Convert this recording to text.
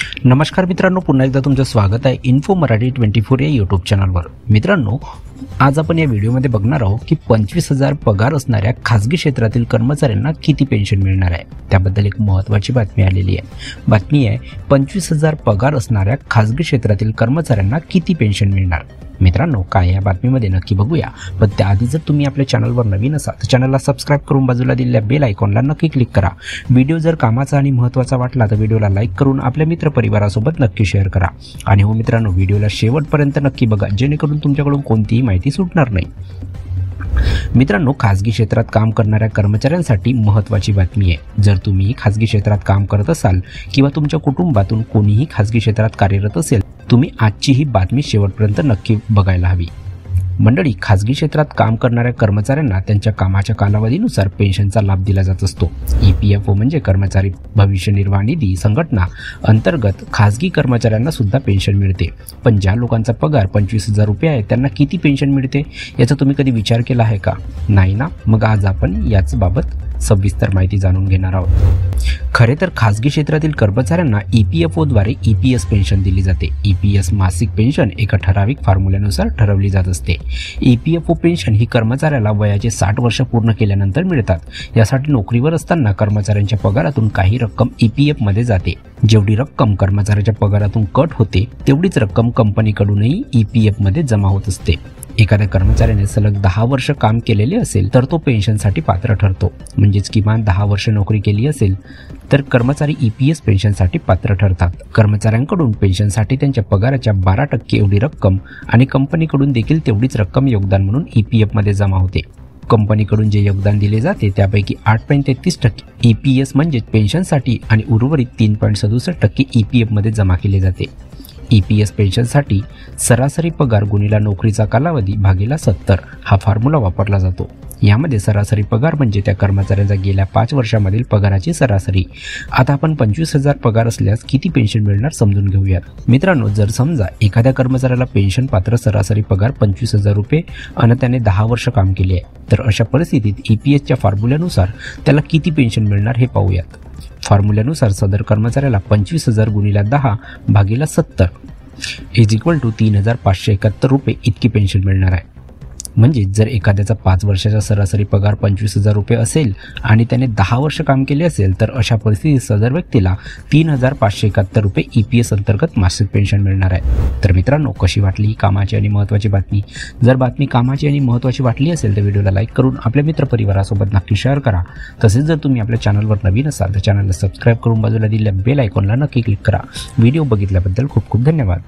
नमस्कार मित्रांनो, पुन्हा एकदा तुमचं स्वागत आहे इन्फो मराठी 24 या यूट्यूब चॅनलवर। मित्रांनो, आज आपण या व्हिडिओमध्ये बघणार आहोत की 25,000 पगार असणाऱ्या खासगी क्षेत्रातील कर्मचाऱ्यांना किती पेन्शन मिळणार आहे। त्याबद्दल एक महत्त्वाची बातमी आलेली आहे। बातमी आहे 25,000 पगार असणाऱ्या खासगी क्षेत्रातील कर्मचाऱ्यांना किती पेन्शन मिळणार। मित्रांनो, काय या बातमीमध्ये नक्की बघूया, पण त्याआधी जर तुम्ही आपल्या चॅनलवर नवीन असाल तर चॅनलला सबस्क्राइब करून बाजूला दिलेल्या बेल आयकॉनला नक्की क्लिक करा। व्हिडिओ जर कामाचा आणि महत्त्वाचा वाटला तर व्हिडिओला लाईक करून आपल्या मित्रपरिवारासोबत नक्की शेअर करा। आणि हो मित्रांनो, व्हिडिओला शेवटपर्यंत नक्की बघा, जेणेकरून तुमच्याकडून कोणतीही माहिती सुटणार नाही। मित्रांनो, खासगी क्षेत्रात काम करणाऱ्या कर्मचाऱ्यांसाठी महत्त्वाची बातमी आहे। जर तुम्ही खासगी क्षेत्रात काम करत असाल किंवा तुमच्या कुटुंबातून कोणीही खासगी क्षेत्रात कार्यरत असेल, तुम्ही आजची ही बातमी शेवटपर्यंत नक्की बघायला हवी। मंडळी, खासगी क्षेत्रात काम करणाऱ्या कर्मचाऱ्यांना त्यांच्या कामाच्या कालावधीनुसार पेन्शनचा लाभ दिला जात असतो। EPFO म्हणजे कर्मचारी भविष्य निर्वाह निधी संघटना अंतर्गत खासगी कर्मचाऱ्यांना सुद्धा पेन्शन मिळते। पण ज्या लोकांचा पगार 25,000 रुपये आहे त्यांना किती पेन्शन मिळते याचा तुम्ही कधी विचार केला आहे का? नाही ना? मग आज आपण याच बाबत सविस्तर माहिती जाणून घेणार आहोत। खरे तर खासगी क्षेत्रातील कर्मचाऱ्यांना EPFO द्वारे EPS पेन्शन दिली जाते। EPS मासिक पेन्शन एका ठराविक फॉर्म्युल्यानुसार ठरवली जात असते। EPFO पेन्शन ही कर्मचाऱ्याला वयाचे 60 वर्ष पूर्ण केल्यानंतर मिळतात। यासाठी नोकरीवर असताना कर्मचाऱ्यांच्या पगारातून काही रक्कम EPF मध्ये जाते। जेवढी रक्कम कर्मचाऱ्याच्या पगारातून कट होते तेवढीच रक्कम कंपनीकडूनही EPF मध्ये जमा होत असते। एखाद्या कर्मचाऱ्याने सलग 10 वर्ष काम केलेले असेल तर तो पेन्शनसाठी पात्र ठरतो। म्हणजेच किमान 10 वर्ष नोकरी केली असेल तर कर्मचारी EPS पेन्शनसाठी पात्र ठरतात। कर्मचाऱ्यांकडून पेन्शनसाठी त्यांच्या पगाराच्या 12% एवढी रक्कम आणि कंपनीकडून देखील तेवढीच रक्कम योगदान म्हणून EPF मध्ये जमा होते। कंपनीकडून जे योगदान दिले जाते त्यापैकी 8.33% EPS म्हणजे पेन्शनसाठी आणि उर्वरित 3.67% EPF मध्ये जमा केले जाते। EPS पेन्शनसाठी सरासरी पगार गुणिला नोकरीचा कालावधी भागिले 70 हा फॉर्म्युला वापरला जातो। यामध्ये सरासरी पगार म्हणजे त्या कर्मचाऱ्याचा गेल्या 5 वर्षांमधील पगाराची सरासरी। आता आपण 25,000 पगार असल्यास किती पेन्शन मिळणार समजून घेऊयात। मित्रांनो, जर समजा एखाद्या कर्मचाऱ्याला पेन्शन पात्र सरासरी पगार 25,000 रुपये आणि त्याने 10 वर्ष काम केले आहे, तर अशा परिस्थितीत EPSच्या फॉर्म्युल्यानुसार त्याला किती पेन्शन मिळणार हे पाहूयात। फॉर्म्युल्यानुसार सदर कर्मचाऱ्याला 25,000 गुणिले 10 भागिले 70 = 3,571 रुपये इतकी पेन्शन मिळणार आहे। म्हणजे जर एखाद्याचा 5 वर्षाचा सरासरी पगार 25,000 रुपये असेल आणि त्याने 10 वर्ष काम केले असेल तर अशा परिस्थितीत सदर व्यक्तीला 3,571 रुपये EPS अंतर्गत मासिक पेन्शन मिळणार आहे। तर मित्रांनो, कशी वाटली ही कामाची आणि महत्त्वाची बातमी? जर बातमी कामाची आणि महत्त्वाची वाटली असेल तर व्हिडिओला लाईक करून आपल्या मित्रपरिवारासोबत नक्की शेअर करा। तसेच जर तुम्ही आपल्या चॅनलवर नवीन असाल तर चॅनलला सबस्क्राइब करून बाजूला दिलेल्या बेल आयकॉनला नक्की क्लिक करा। व्हिडिओ बघितल्याबद्दल खूप खूप धन्यवाद।